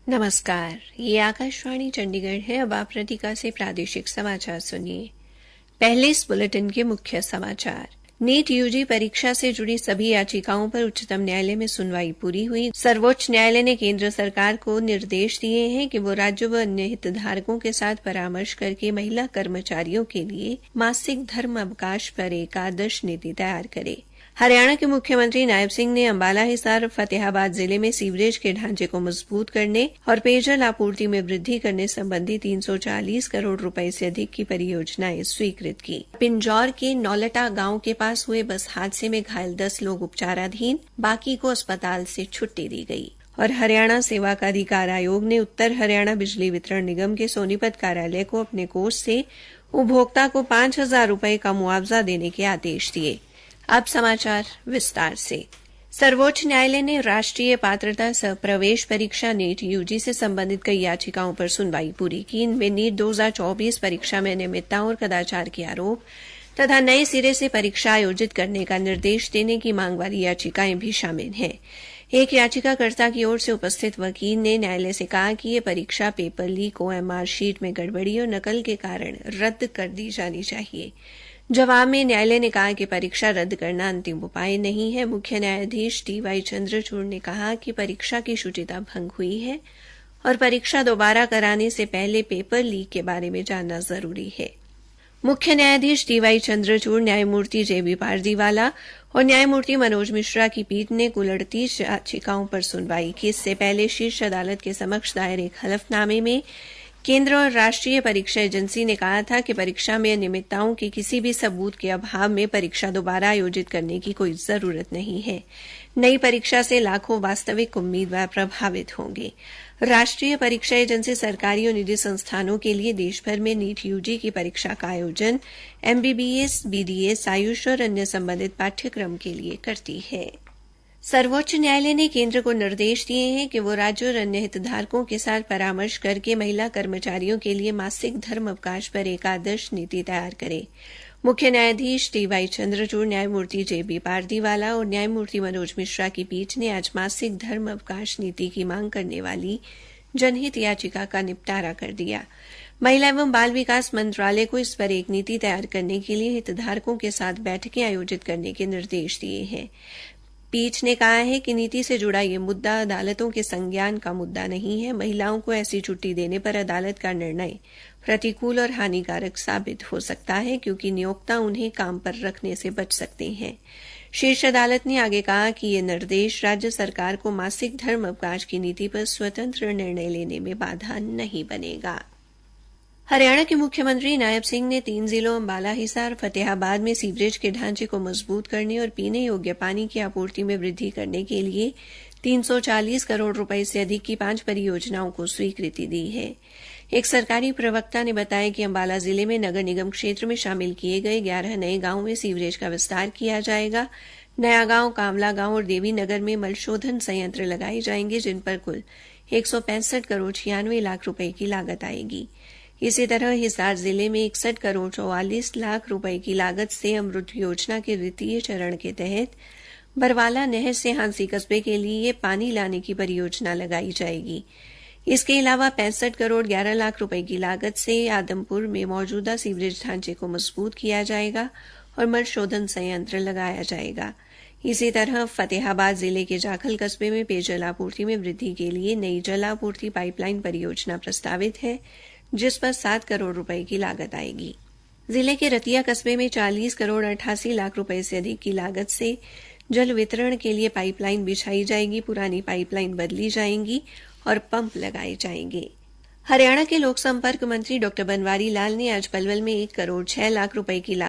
नमस्कार, ये आकाशवाणी चंडीगढ़ है। अब आप रतिका से प्रादेशिक समाचार सुनिए। पहले इस बुलेटिन के मुख्य समाचार। नीट यूजी परीक्षा से जुड़ी सभी याचिकाओं पर उच्चतम न्यायालय में सुनवाई पूरी हुई। सर्वोच्च न्यायालय ने केंद्र सरकार को निर्देश दिए हैं कि वो राज्य व अन्य हितधारकों के साथ परामर्श करके महिला कर्मचारियों के लिए मासिक धर्म अवकाश पर एक आदर्श नीति तैयार करे। हरियाणा के मुख्यमंत्री नायब सिंह ने अंबाला, हिसार, फतेहाबाद जिले में सीवरेज के ढांचे को मजबूत करने और पेयजल आपूर्ति में वृद्धि करने संबंधी 340 करोड़ रुपए से अधिक की परियोजनाएं स्वीकृत की। पिंजौर के नौलटा गांव के पास हुए बस हादसे में घायल 10 लोग उपचाराधीन, बाकी को अस्पताल से छुट्टी दी गई। और हरियाणा सेवा का अधिकार आयोग ने उत्तर हरियाणा बिजली वितरण निगम के सोनीपत कार्यालय को अपने कोष से उपभोक्ता को 5,000 रुपए का मुआवजा देने के आदेश दिए। अब समाचार विस्तार से। सर्वोच्च न्यायालय ने राष्ट्रीय पात्रता सह प्रवेश परीक्षा नीट यूजी से संबंधित कई याचिकाओं पर सुनवाई पूरी की। इनमें नीट 2024 परीक्षा में अनियमितताओं और कदाचार के आरोप तथा नए सिरे से परीक्षा आयोजित करने का निर्देश देने की मांग वाली याचिकाएं भी शामिल हैं। एक याचिकाकर्ता की ओर से उपस्थित वकील ने न्यायालय से कहा कि ये परीक्षा पेपर लीक, ओएमआर शीट में गड़बड़ी और नकल के कारण रद्द कर दी जानी चाहिए। जवाब में न्यायालय ने कहा कि परीक्षा रद्द करना अंतिम उपाय नहीं है। मुख्य न्यायाधीश डी.वाई. चंद्रचूड़ ने कहा कि परीक्षा की शुचिता भंग हुई है और परीक्षा दोबारा कराने से पहले पेपर लीक के बारे में जानना जरूरी है। मुख्य न्यायाधीश डी.वाई. चंद्रचूड़, न्यायमूर्ति जे.बी. पारदीवाला और न्यायमूर्ति मनोज मिश्रा की पीठ ने कुल 38 याचिकाओं पर सुनवाई की। इससे पहले शीर्ष अदालत के समक्ष दायर एक हलफनामे में केंद्र और राष्ट्रीय परीक्षा एजेंसी ने कहा था कि परीक्षा में अनियमितताओं के किसी भी सबूत के अभाव में परीक्षा दोबारा आयोजित करने की कोई जरूरत नहीं है। नई परीक्षा से लाखों वास्तविक उम्मीदवार प्रभावित होंगे। राष्ट्रीय परीक्षा एजेंसी सरकारी और निजी संस्थानों के लिए देश भर में नीट यूजी की परीक्षा का आयोजन एमबीबीएस, बीडीएस, आयुष और अन्य संबंधित पाठ्यक्रम के लिए करती है। सर्वोच्च न्यायालय ने केंद्र को निर्देश दिए हैं कि वो राज्य और अन्य हितधारकों के साथ परामर्श करके महिला कर्मचारियों के लिए मासिक धर्म अवकाश पर एक आदर्श नीति तैयार करे। मुख्य न्यायाधीश डी.वाई. चंद्रचूड़, न्यायमूर्ति जे.बी. पारदीवाला और न्यायमूर्ति मनोज मिश्रा की पीठ ने आज मासिक धर्म अवकाश नीति की मांग करने वाली जनहित याचिका का निपटारा कर दिया। महिला एवं बाल विकास मंत्रालय को इस पर एक नीति तैयार करने के लिए हितधारकों के साथ बैठकें आयोजित करने के निर्देश दिए हैं। पीठ ने कहा है कि नीति से जुड़ा ये मुद्दा अदालतों के संज्ञान का मुद्दा नहीं है। महिलाओं को ऐसी छुट्टी देने पर अदालत का निर्णय प्रतिकूल और हानिकारक साबित हो सकता है, क्योंकि नियोक्ता उन्हें काम पर रखने से बच सकते हैं। शीर्ष अदालत ने आगे कहा कि ये निर्देश राज्य सरकार को मासिक धर्म अवकाश की नीति पर स्वतंत्र निर्णय लेने में बाधा नहीं बनेगा। हरियाणा के मुख्यमंत्री नायब सिंह ने 3 जिलों अंबाला, हिसार, फतेहाबाद में सीवरेज के ढांचे को मजबूत करने और पीने योग्य पानी की आपूर्ति में वृद्धि करने के लिए 340 करोड़ रुपए से अधिक की 5 परियोजनाओं को स्वीकृति दी है। एक सरकारी प्रवक्ता ने बताया कि अंबाला जिले में नगर निगम क्षेत्र में शामिल किए गए 11 नए गांवों में सीवरेज का विस्तार किया जाएगा। नया गांव, कामला गांव और देवी नगर में मलशोधन संयंत्र लगाए जाएंगे, जिन पर कुल 165 करोड़ 96 लाख रुपए की लागत आएगी। इसी तरह हिसार जिले में 61 करोड़ 44 लाख रुपए की लागत से अमृत योजना के द्वितीय चरण के तहत बरवाला नहर से हांसी कस्बे के लिए पानी लाने की परियोजना लगाई जाएगी। इसके अलावा 65 करोड़ 11 लाख रुपए की लागत से आदमपुर में मौजूदा सीवरेज ढांचे को मजबूत किया जाएगा और मल शोधन संयंत्र लगाया जाएगा। इसी तरह फतेहाबाद जिले के जाखल कस्बे में पेयजल आपूर्ति में वृद्धि के लिए नई जल आपूर्ति पाइपलाइन परियोजना प्रस्तावित है, जिस पर 7 करोड़ रुपए की लागत आएगी। जिले के रतिया कस्बे में 40 करोड़ 88 लाख रुपए से अधिक की लागत से जल वितरण के लिए पाइपलाइन बिछाई जाएगी, पुरानी पाइपलाइन बदली जाएंगी और पंप लगाए जाएंगे। हरियाणा के लोक संपर्क मंत्री डॉ बनवारी लाल ने आज पलवल में 1 करोड़ 6 लाख रुपए की